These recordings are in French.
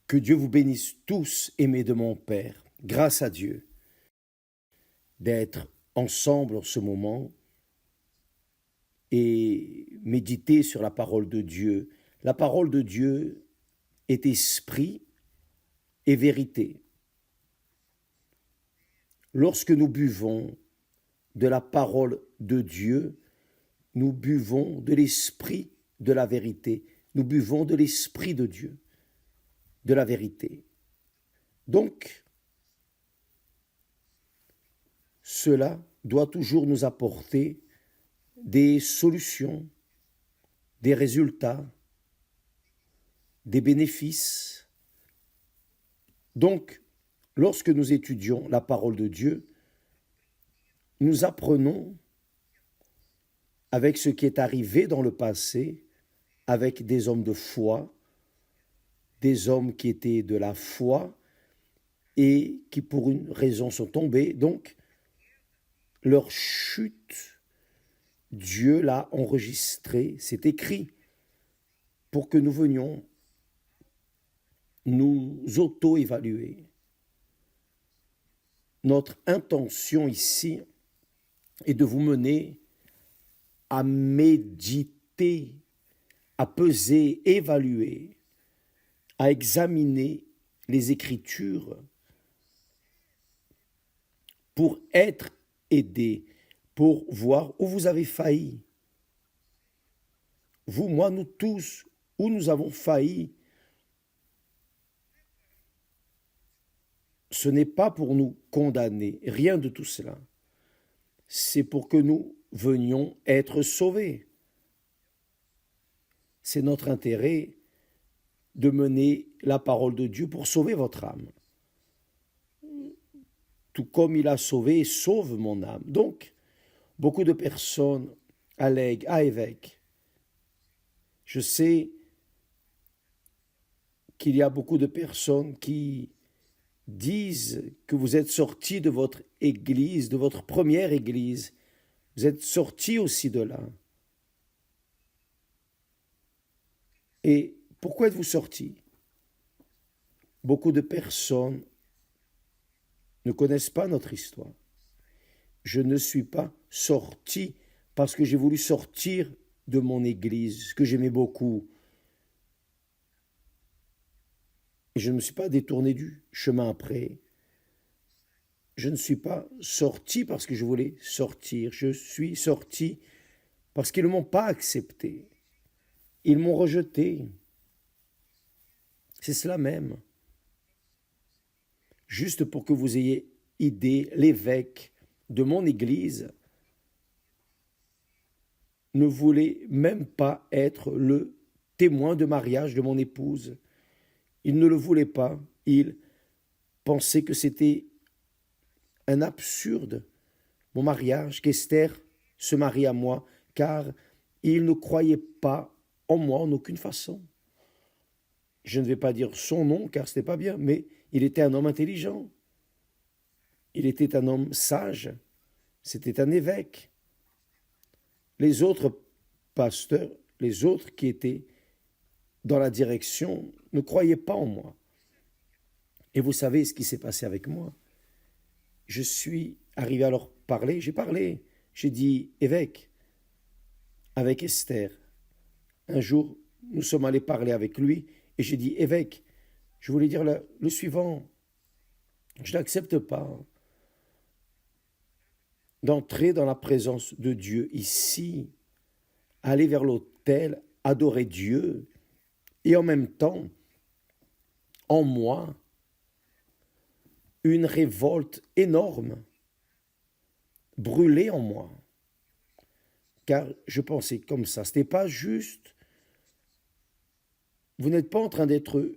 Que Dieu vous bénisse tous, aimés de mon Père. Grâce à Dieu d'être ensemble en ce moment et méditer sur la parole de Dieu. La parole de Dieu est esprit et vérité. Lorsque nous buvons de la parole de Dieu, nous buvons de l'esprit de la vérité. Nous buvons de l'esprit de Dieu, de la vérité. Donc, cela doit toujours nous apporter des solutions, des résultats, des bénéfices. Donc, lorsque nous étudions la parole de Dieu, nous apprenons avec ce qui est arrivé dans le passé, avec des hommes de foi, des hommes qui étaient de la foi et qui pour une raison sont tombés. Donc, leur chute, Dieu l'a enregistrée, c'est écrit, pour que nous venions nous auto-évaluer. Notre intention ici est de vous mener à méditer, à peser, évaluer, à examiner les Écritures pour être aidé, pour voir où vous avez failli. Vous, moi, nous tous, où nous avons failli. Ce n'est pas pour nous condamner, rien de tout cela. C'est pour que nous venions être sauvés. C'est notre intérêt de mener la parole de Dieu pour sauver votre âme. Tout comme il a sauvé et sauve mon âme. Donc, beaucoup de personnes allèguent, évêque, je sais qu'il y a beaucoup de personnes qui disent que vous êtes sortis de votre église, de votre première église. Vous êtes sortis aussi de là. Et pourquoi êtes-vous sortis? Beaucoup de personnes ne connaissent pas notre histoire. Je ne suis pas sorti parce que j'ai voulu sortir de mon église, que j'aimais beaucoup. Et je ne me suis pas détourné du chemin après. Je ne suis pas sorti parce que je voulais sortir. Je suis sorti parce qu'ils ne m'ont pas accepté. Ils m'ont rejeté. C'est cela même. Juste pour que vous ayez idée, l'évêque de mon église ne voulait même pas être le témoin de mariage de mon épouse. Il ne le voulait pas. Il pensait que c'était un absurde, mon mariage, qu'Esther se marie à moi, car il ne croyait pas en moi en aucune façon. Je ne vais pas dire son nom, car ce n'est pas bien, mais il était un homme intelligent. Il était un homme sage. C'était un évêque. Les autres pasteurs, les autres qui étaient dans la direction, ne croyaient pas en moi. Et vous savez ce qui s'est passé avec moi. Je suis arrivé à leur parler, j'ai dit, évêque, avec Esther. Un jour, nous sommes allés parler avec lui, et j'ai dit, évêque, je voulais dire le suivant, je n'accepte pas d'entrer dans la présence de Dieu ici, aller vers l'autel, adorer Dieu, et en même temps, en moi, une révolte énorme brûlait en moi. Car je pensais comme ça, ce n'était pas juste. Vous n'êtes pas en train d'être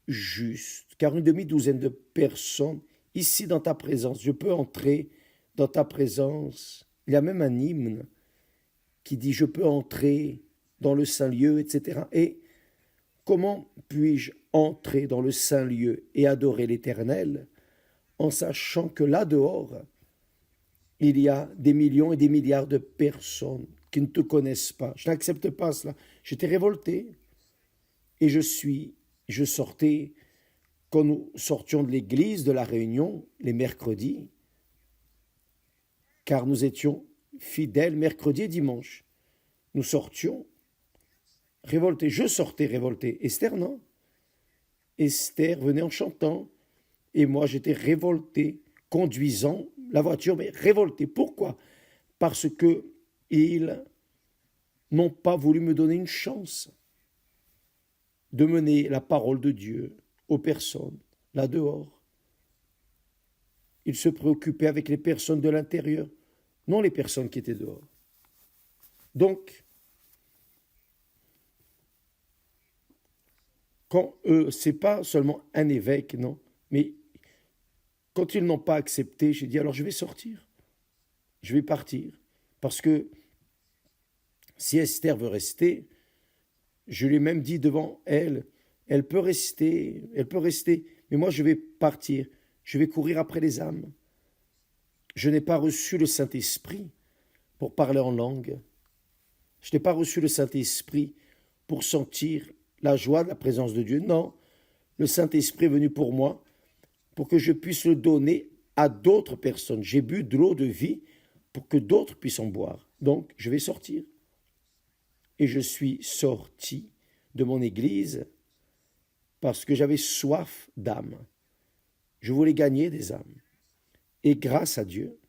juste, car une demi-douzaine de personnes, ici dans ta présence, je peux entrer dans ta présence. Il y a même un hymne qui dit « Je peux entrer dans le Saint-Lieu », etc. Et comment puis-je entrer dans le Saint-Lieu et adorer l'Éternel en sachant que là dehors, il y a des millions et des milliards de personnes qui ne te connaissent pas. Je n'accepte pas cela. J'étais révolté et je sortais quand nous sortions de l'église, de la réunion, les mercredis, car nous étions fidèles mercredi et dimanche. Nous sortions révoltés. Je sortais révolté. Esther, non. Esther venait en chantant. Et moi, j'étais révolté, conduisant la voiture, mais révolté. Pourquoi? Parce que ils n'ont pas voulu me donner une chance de mener la parole de Dieu aux personnes, là dehors. Ils se préoccupaient avec les personnes de l'intérieur, non les personnes qui étaient dehors. Donc, quand c'est pas seulement un évêque, non, mais quand ils n'ont pas accepté, j'ai dit alors je vais sortir, je vais partir, parce que si Esther veut rester, je lui ai même dit devant elle, elle peut rester, mais moi je vais partir, je vais courir après les âmes. Je n'ai pas reçu le Saint-Esprit pour parler en langue. Je n'ai pas reçu le Saint-Esprit pour sentir la joie de la présence de Dieu. Non, le Saint-Esprit est venu pour moi, pour que je puisse le donner à d'autres personnes. J'ai bu de l'eau de vie pour que d'autres puissent en boire. Donc, je vais sortir. Et je suis sorti de mon église parce que j'avais soif d'âmes. Je voulais gagner des âmes. Et grâce à Dieu,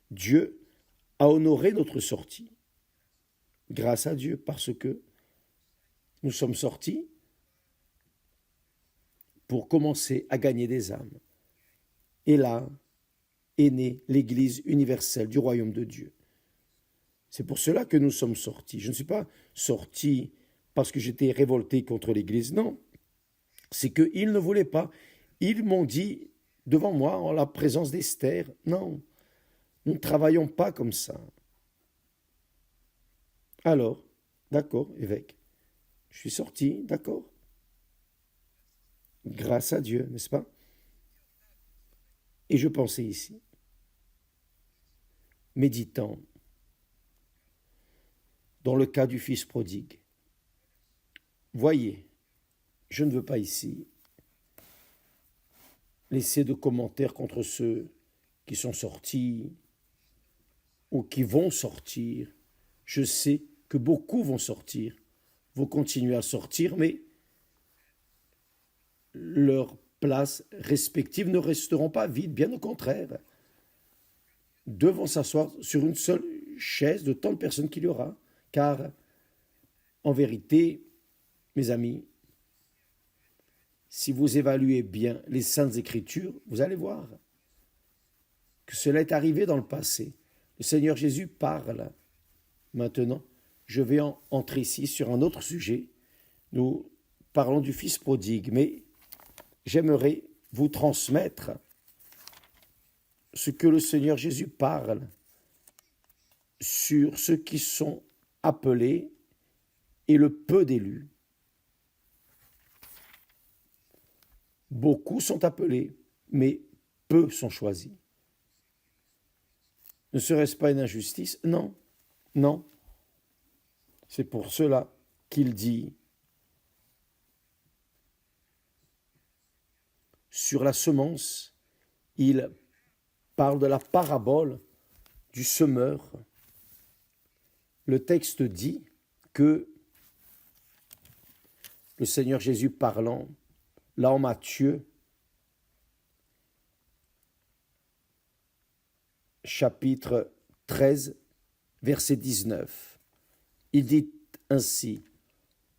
Dieu a honoré notre sortie. Grâce à Dieu, parce que nous sommes sortis pour commencer à gagner des âmes. Et là est née l'Église universelle du royaume de Dieu. C'est pour cela que nous sommes sortis. Je ne suis pas sorti parce que j'étais révolté contre l'Église, non. C'est qu'ils ne voulaient pas. Ils m'ont dit devant moi, en la présence d'Esther, non, nous ne travaillons pas comme ça. Alors, d'accord, évêque, je suis sorti, d'accord. Grâce à Dieu, n'est-ce pas? Et je pensais ici, méditant, dans le cas du fils prodigue. Voyez, je ne veux pas ici laisser de commentaires contre ceux qui sont sortis ou qui vont sortir. Je sais que beaucoup vont sortir, vont continuer à sortir, mais leurs places respectives ne resteront pas vides, bien au contraire. Deux vont s'asseoir sur une seule chaise de tant de personnes qu'il y aura, car en vérité, mes amis, si vous évaluez bien les Saintes Écritures, vous allez voir que cela est arrivé dans le passé. Le Seigneur Jésus parle. Maintenant, je vais entrer ici sur un autre sujet. Nous parlons du Fils prodigue, mais j'aimerais vous transmettre ce que le Seigneur Jésus parle sur ceux qui sont appelés et le peu d'élus. Beaucoup sont appelés, mais peu sont choisis. Ne serait-ce pas une injustice? Non, non. C'est pour cela qu'il dit sur la semence, il parle de la parabole du semeur. Le texte dit que le Seigneur Jésus parlant, là en Matthieu, chapitre 13, verset 19, il dit ainsi,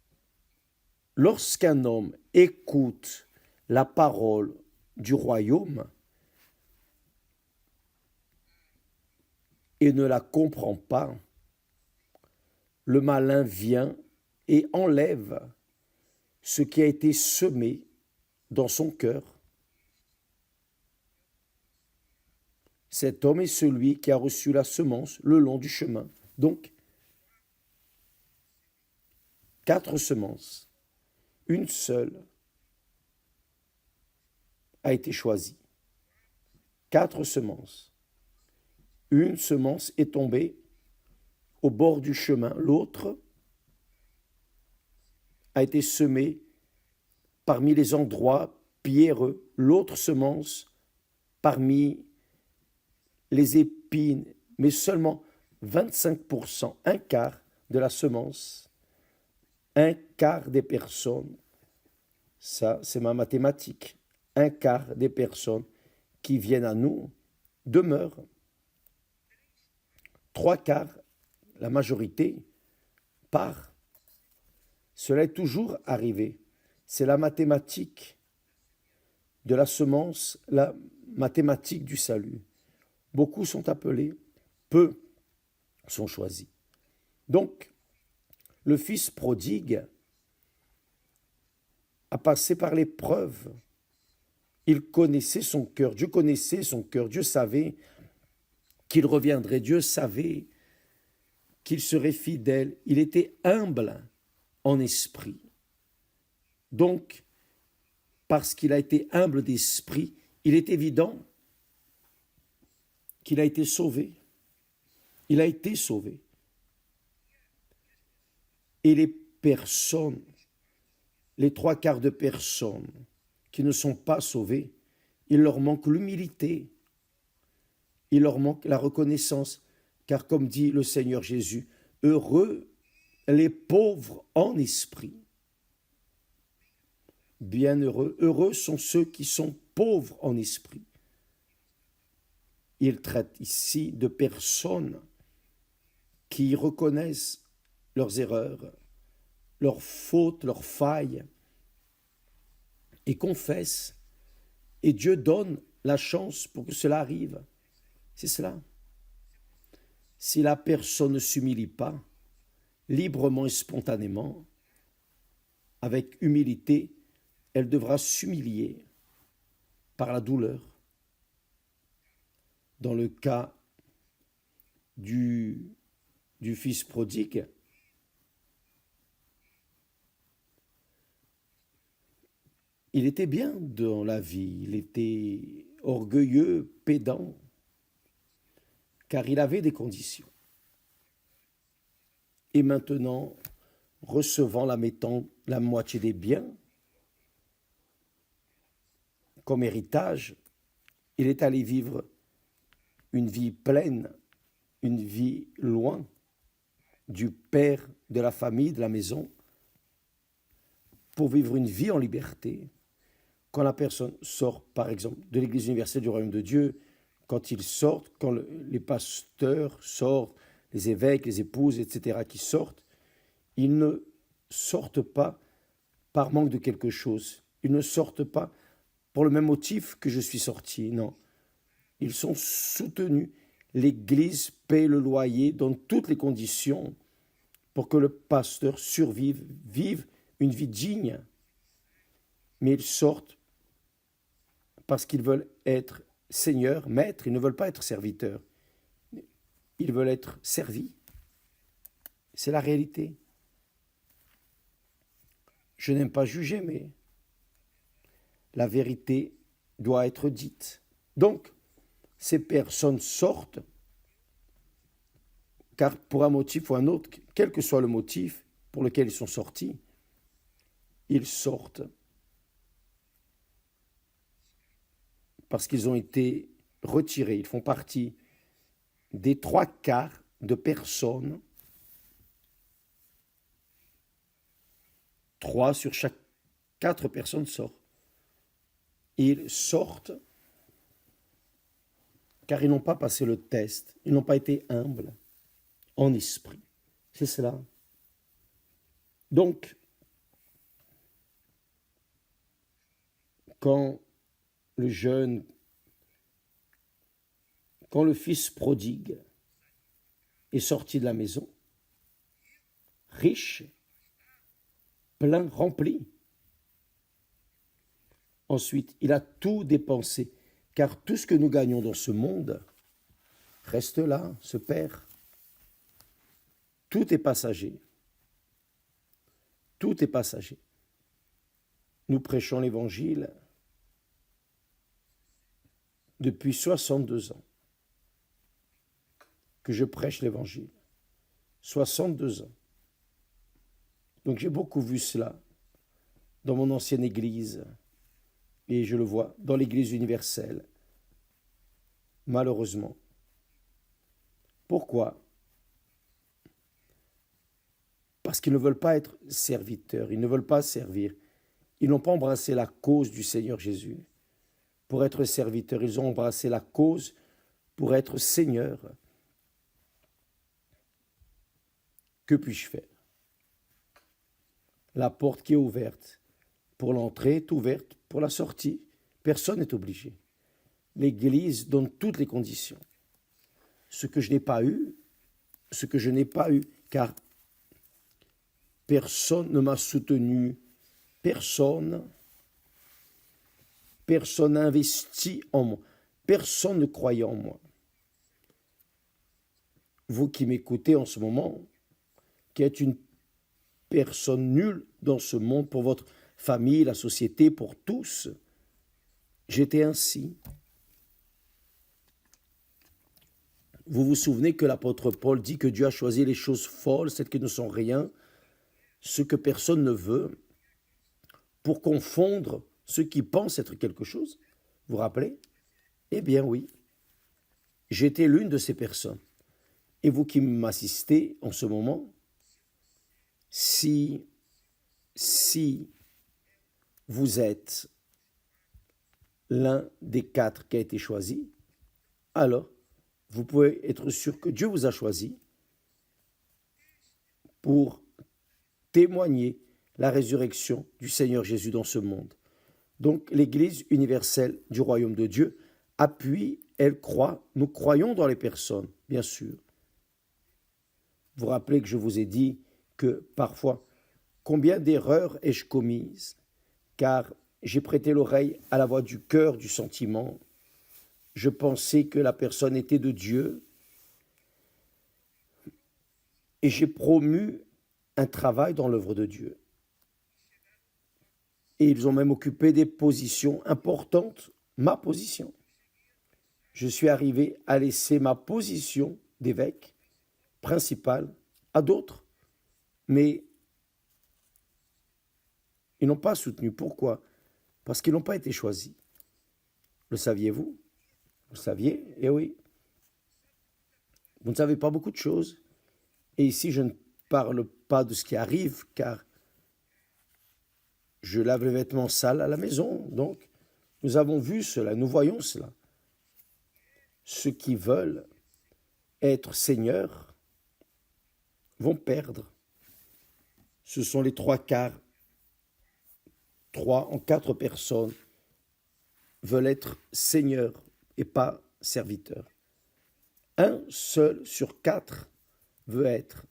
« Lorsqu'un homme écoute la parole du royaume et ne la comprend pas, le malin vient et enlève ce qui a été semé dans son cœur. Cet homme est celui qui a reçu la semence le long du chemin. » Donc, 4 semences, une seule a été choisie. 4 semences. Une semence est tombée au bord du chemin. L'autre a été semée parmi les endroits pierreux, l'autre semence parmi les épines, mais seulement 25%, un quart de la semence, un quart des personnes, ça c'est ma mathématique, un quart des personnes qui viennent à nous demeurent. Trois quarts, la majorité, part. Cela est toujours arrivé. C'est la mathématique de la semence, la mathématique du salut. Beaucoup sont appelés, peu sont choisis. Donc, le fils prodigue a passé par l'épreuve. Il connaissait son cœur, Dieu connaissait son cœur, Dieu savait qu'il reviendrait, Dieu savait qu'il serait fidèle, il était humble en esprit. Donc, parce qu'il a été humble d'esprit, il est évident qu'il a été sauvé. Il a été sauvé. Et les personnes, les trois quarts de personnes qui ne sont pas sauvées, il leur manque l'humilité, il leur manque la reconnaissance, car comme dit le Seigneur Jésus, heureux les pauvres en esprit. Bienheureux, heureux sont ceux qui sont pauvres en esprit. Il traite ici de personnes qui reconnaissent leurs erreurs, leurs fautes, leurs failles, et confessent. Et Dieu donne la chance pour que cela arrive. C'est cela. Si la personne ne s'humilie pas, librement et spontanément, avec humilité, elle devra s'humilier par la douleur. Dans le cas du fils prodigue, il était bien dans la vie, il était orgueilleux, pédant, car il avait des conditions. Et maintenant, recevant la moitié des biens comme héritage, il est allé vivre une vie pleine, une vie loin du père, de la famille, de la maison, pour vivre une vie en liberté. Quand la personne sort, par exemple, de l'Église universelle du Royaume de Dieu, quand ils sortent, quand les pasteurs sortent, les évêques, les épouses, etc., qui sortent, ils ne sortent pas par manque de quelque chose. Ils ne sortent pas pour le même motif que je suis sorti, non. Ils sont soutenus. L'Église paie le loyer, donne toutes les conditions pour que le pasteur survive, vive une vie digne. Mais ils sortent parce qu'ils veulent être seigneurs, maîtres, ils ne veulent pas être serviteurs. Ils veulent être servis. C'est la réalité. Je n'aime pas juger, mais la vérité doit être dite. Donc, ces personnes sortent, car pour un motif ou un autre, quel que soit le motif pour lequel ils sont sortis, ils sortent parce qu'ils ont été retirés. Ils font partie des trois quarts de personnes, 3 sur chaque 4 personnes sortent. Ils sortent car ils n'ont pas passé le test, ils n'ont pas été humbles en esprit. C'est cela. Donc, quand le fils prodigue est sorti de la maison, riche, plein, rempli, ensuite, il a tout dépensé, car tout ce que nous gagnons dans ce monde reste là, se perd. Tout est passager. Tout est passager. Nous prêchons l'Évangile depuis 62 ans que je prêche l'Évangile. 62 ans. Donc j'ai beaucoup vu cela. dans mon ancienne église, et je le vois dans l'église universelle, malheureusement. Pourquoi? Parce qu'ils ne veulent pas être serviteurs, ils ne veulent pas servir. Ils n'ont pas embrassé la cause du Seigneur Jésus. Pour être serviteurs, ils ont embrassé la cause pour être Seigneur. Que puis-je faire? La porte qui est ouverte pour l'entrée est ouverte pour la sortie. Personne n'est obligé. L'Église donne toutes les conditions. Ce que je n'ai pas eu, car personne ne m'a soutenu, personne n'a investi en moi, personne ne croyait en moi. Vous qui m'écoutez en ce moment, qui êtes une personne nulle dans ce monde, pour votre famille, la société, pour tous, j'étais ainsi. Vous vous souvenez que l'apôtre Paul dit que Dieu a choisi les choses folles, celles qui ne sont rien, ce que personne ne veut, pour confondre ceux qui pensent être quelque chose. Vous vous rappelez? Eh bien oui, j'étais l'une de ces personnes. Et vous qui m'assistez en ce moment, si vous êtes l'un des 4 qui a été choisi, alors vous pouvez être sûr que Dieu vous a choisi pour témoigner la résurrection du Seigneur Jésus dans ce monde. Donc l'Église universelle du royaume de Dieu appuie, elle croit, nous croyons dans les personnes, bien sûr. Vous vous rappelez que je vous ai dit que parfois, combien d'erreurs ai-je commises, car j'ai prêté l'oreille à la voix du cœur, du sentiment. Je pensais que la personne était de Dieu et j'ai promu un travail dans l'œuvre de Dieu. Et ils ont même occupé des positions importantes, ma position. Je suis arrivé à laisser ma position d'évêque principal à d'autres, mais ils n'ont pas soutenu. Pourquoi? Parce qu'ils n'ont pas été choisis. Le saviez-vous? Vous le saviez? Eh oui. Vous ne savez pas beaucoup de choses. Et ici, je ne parle pas de ce qui arrive, car je lave les vêtements sales à la maison. Donc, nous avons vu cela, nous voyons cela. Ceux qui veulent être seigneurs vont perdre. Ce sont les 3/4. 3 en 4 personnes veulent être seigneurs et pas serviteurs. 1 seul sur 4 veut être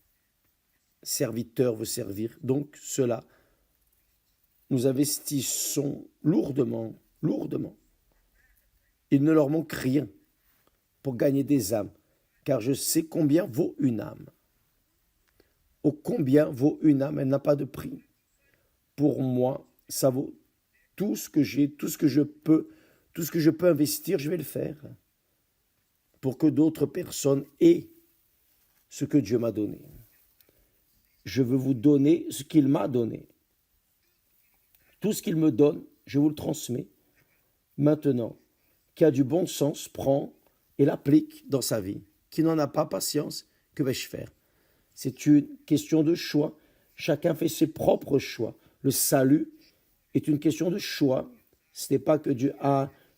serviteur, veut servir. Donc cela, nous investissons lourdement. Il ne leur manque rien pour gagner des âmes, car je sais combien vaut une âme. Oh, combien vaut une âme, elle n'a pas de prix. Pour moi, ça vaut tout ce que j'ai, tout ce que je peux investir, je vais le faire pour que d'autres personnes aient ce que Dieu m'a donné. Je veux vous donner ce qu'il m'a donné. Tout ce qu'il me donne, je vous le transmets. Maintenant, qui a du bon sens, prend et l'applique dans sa vie. Qui n'en a pas, patience, que vais-je faire? C'est une question de choix. Chacun fait ses propres choix. Le salut est une question de choix. Ce n'est pas que Dieu,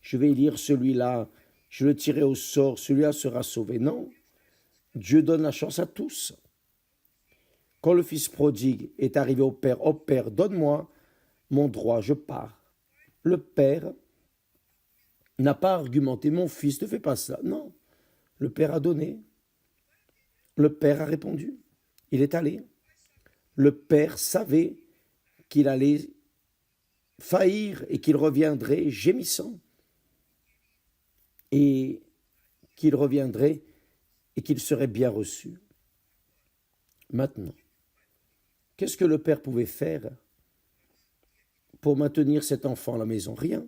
je vais élire celui-là, je le tirer au sort, celui-là sera sauvé. Non, Dieu donne la chance à tous. Quand le fils prodigue est arrivé au père, « Oh père, donne-moi mon droit, je pars ». Le père n'a pas argumenté, « Mon fils, ne fais pas ça ». Non, le père a donné. Le père a répondu. Il est allé. Le père savait qu'il allait faillir et qu'il reviendrait gémissant. Et qu'il reviendrait et qu'il serait bien reçu. Maintenant, qu'est-ce que le père pouvait faire pour maintenir cet enfant à la maison? Rien.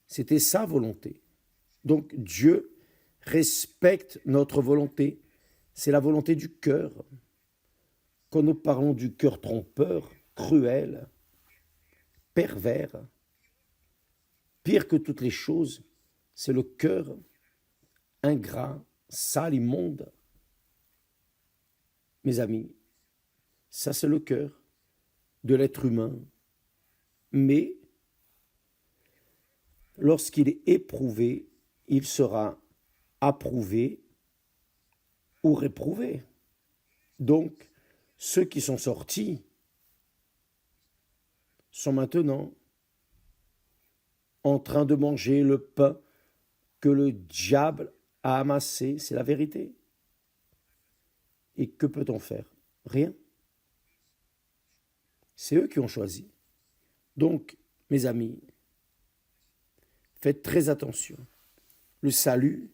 C'était sa volonté. Donc Dieu respecte notre volonté. C'est la volonté du cœur. Quand nous parlons du cœur trompeur, cruel, pervers, pire que toutes les choses, c'est le cœur ingrat, sale, immonde. Mes amis, ça c'est le cœur de l'être humain. Mais lorsqu'il est éprouvé, il sera approuvé ou réprouvé. Donc, ceux qui sont sortis sont maintenant en train de manger le pain que le diable a amassé, c'est la vérité. Et que peut-on faire? Rien. C'est eux qui ont choisi. Donc, mes amis, faites très attention. Le salut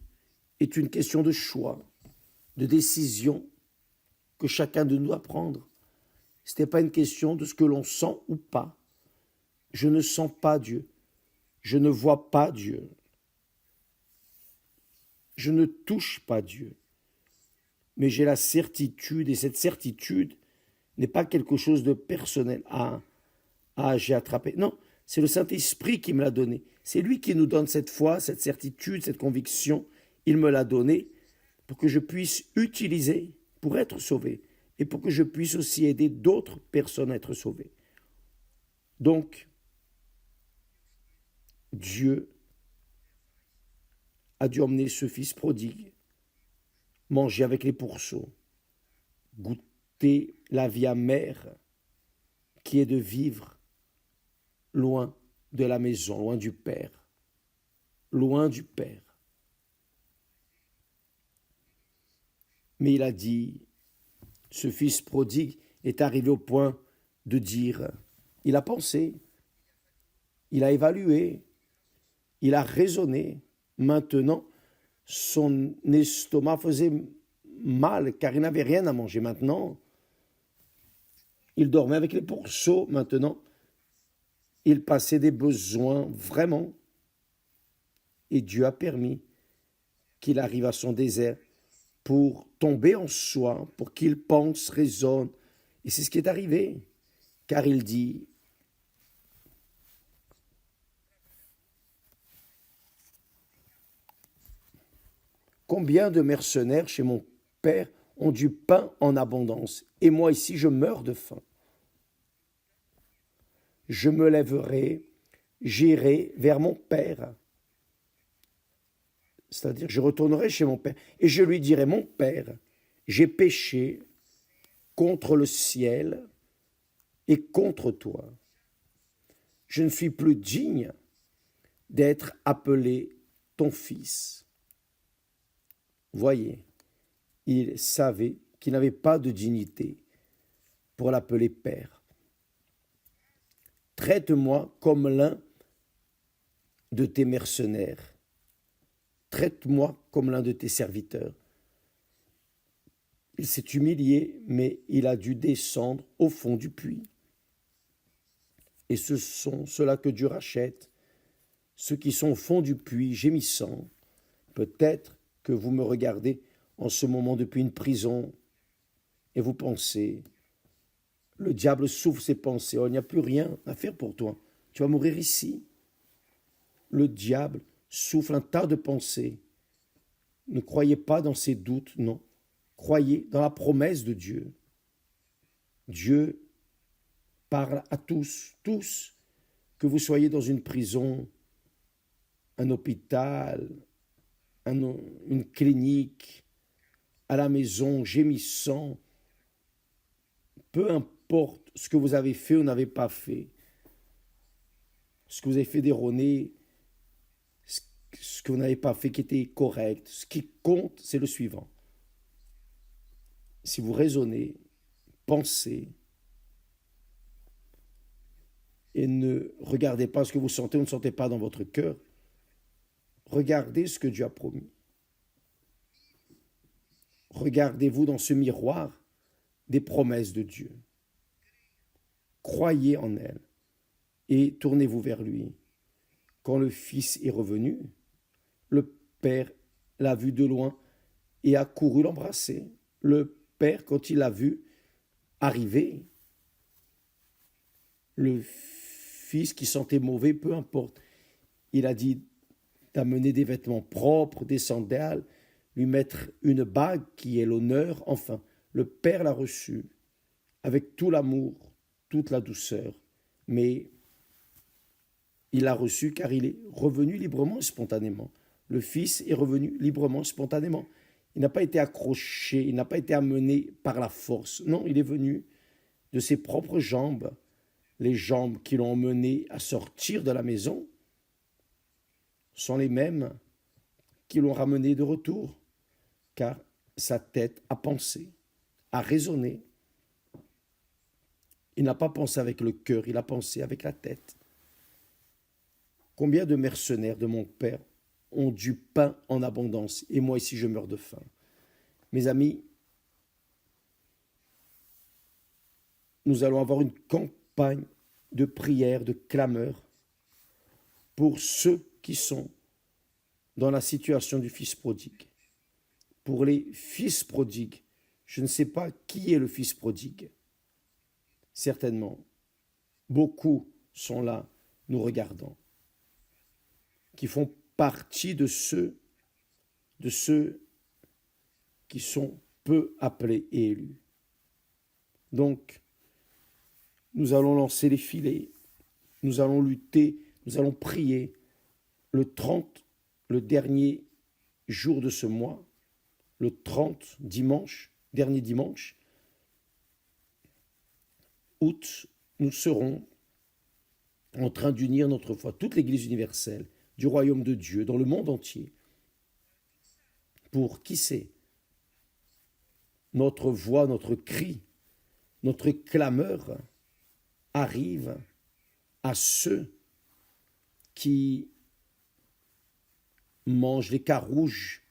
est une question de choix, de décision que chacun de nous doit prendre. Ce n'est pas une question de ce que l'on sent ou pas. Je ne sens pas Dieu. Je ne vois pas Dieu. Je ne touche pas Dieu. Mais j'ai la certitude, et cette certitude n'est pas quelque chose de personnel. J'ai attrapé. Non, c'est le Saint-Esprit qui me l'a donné. C'est lui qui nous donne cette foi, cette certitude, cette conviction. Il me l'a donné pour que je puisse utiliser pour être sauvé et pour que je puisse aussi aider d'autres personnes à être sauvées. Donc, Dieu a dû emmener ce fils prodigue, manger avec les pourceaux, goûter la vie amère qui est de vivre loin de la maison, loin du Père, loin du Père. Mais il a dit, ce fils prodigue est arrivé au point de dire, il a pensé, il a évalué, il a raisonné. Maintenant, son estomac faisait mal car il n'avait rien à manger. Maintenant, il dormait avec les pourceaux. Maintenant, il passait des besoins vraiment. Et Dieu a permis qu'il arrive à son désert pour tomber en soi, pour qu'il pense, raisonne. Et c'est ce qui est arrivé. Car il dit, combien de mercenaires chez mon père ont du pain en abondance, et moi ici je meurs de faim. Je me lèverai, j'irai vers mon père. C'est-à-dire, je retournerai chez mon père, et je lui dirai, mon père, j'ai péché contre le ciel et contre toi. Je ne suis plus digne d'être appelé ton fils. Voyez, il savait qu'il n'avait pas de dignité pour l'appeler père. Traite-moi comme l'un de tes mercenaires. Traite-moi comme l'un de tes serviteurs. Il s'est humilié, mais il a dû descendre au fond du puits. Et ce sont ceux-là que Dieu rachète, ceux qui sont au fond du puits, gémissant. Peut-être que vous me regardez en ce moment depuis une prison et vous pensez, le diable souffle ses pensées, oh, il n'y a plus rien à faire pour toi, tu vas mourir ici. Le diable souffle un tas de pensées. Ne croyez pas dans ces doutes, non. Croyez dans la promesse de Dieu. Dieu parle à tous, que vous soyez dans une prison, un hôpital, une clinique, à la maison, gémissant, peu importe ce que vous avez fait ou n'avez pas fait, ce que vous avez fait d'erroné, ce que vous n'avez pas fait qui était correct, ce qui compte, c'est le suivant. Si vous raisonnez, pensez, et ne regardez pas ce que vous sentez ou ne sentez pas dans votre cœur, regardez ce que Dieu a promis. Regardez-vous dans ce miroir des promesses de Dieu. Croyez en elles et tournez-vous vers lui. Quand le Fils est revenu, le Père l'a vu de loin et a couru l'embrasser. Le Père, quand il l'a vu arriver, le fils qui sentait mauvais, peu importe. Il a dit d'amener des vêtements propres, des sandales, lui mettre une bague qui est l'honneur. Enfin, le père l'a reçu avec tout l'amour, toute la douceur. Mais il l'a reçu car il est revenu librement et spontanément. Le fils est revenu librement et spontanément. Il n'a pas été accroché, il n'a pas été amené par la force. Non, il est venu de ses propres jambes, les jambes qui l'ont emmené à sortir de la maison sont les mêmes qui l'ont ramené de retour, car sa tête a pensé, a raisonné. Il n'a pas pensé avec le cœur, il a pensé avec la tête. Combien de mercenaires de mon père ont du pain en abondance, et moi ici je meurs de faim. Mes amis, nous allons avoir une campagne de prière, de clameur pour ceux qui sont dans la situation du fils prodigue. Pour les fils prodigues, je ne sais pas qui est le fils prodigue. Certainement, beaucoup sont là, nous regardant, qui font partie de ceux qui sont peu appelés et élus. Donc, nous allons lancer les filets, nous allons lutter, nous allons prier le 30, le dernier jour de ce mois, le 30 dimanche, dernier dimanche, août, nous serons en train d'unir notre foi, toute l'Église universelle du royaume de Dieu dans le monde entier, pour, qui sait, notre voix, notre cri, notre clameur arrive à ceux qui mangent les carouges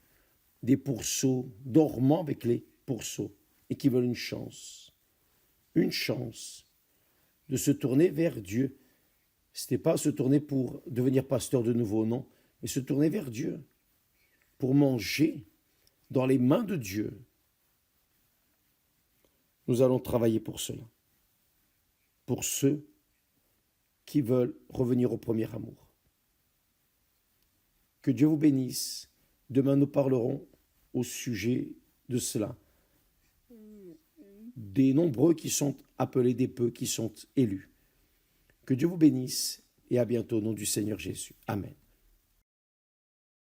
des pourceaux, dormant avec les pourceaux, et qui veulent une chance de se tourner vers Dieu. Ce n'était pas se tourner pour devenir pasteur de nouveau, non, mais se tourner vers Dieu, pour manger dans les mains de Dieu. Nous allons travailler pour cela, pour ceux qui veulent revenir au premier amour. Que Dieu vous bénisse. Demain, nous parlerons au sujet de cela. Des nombreux qui sont appelés, des peu qui sont élus. Que Dieu vous bénisse et à bientôt au nom du Seigneur Jésus. Amen.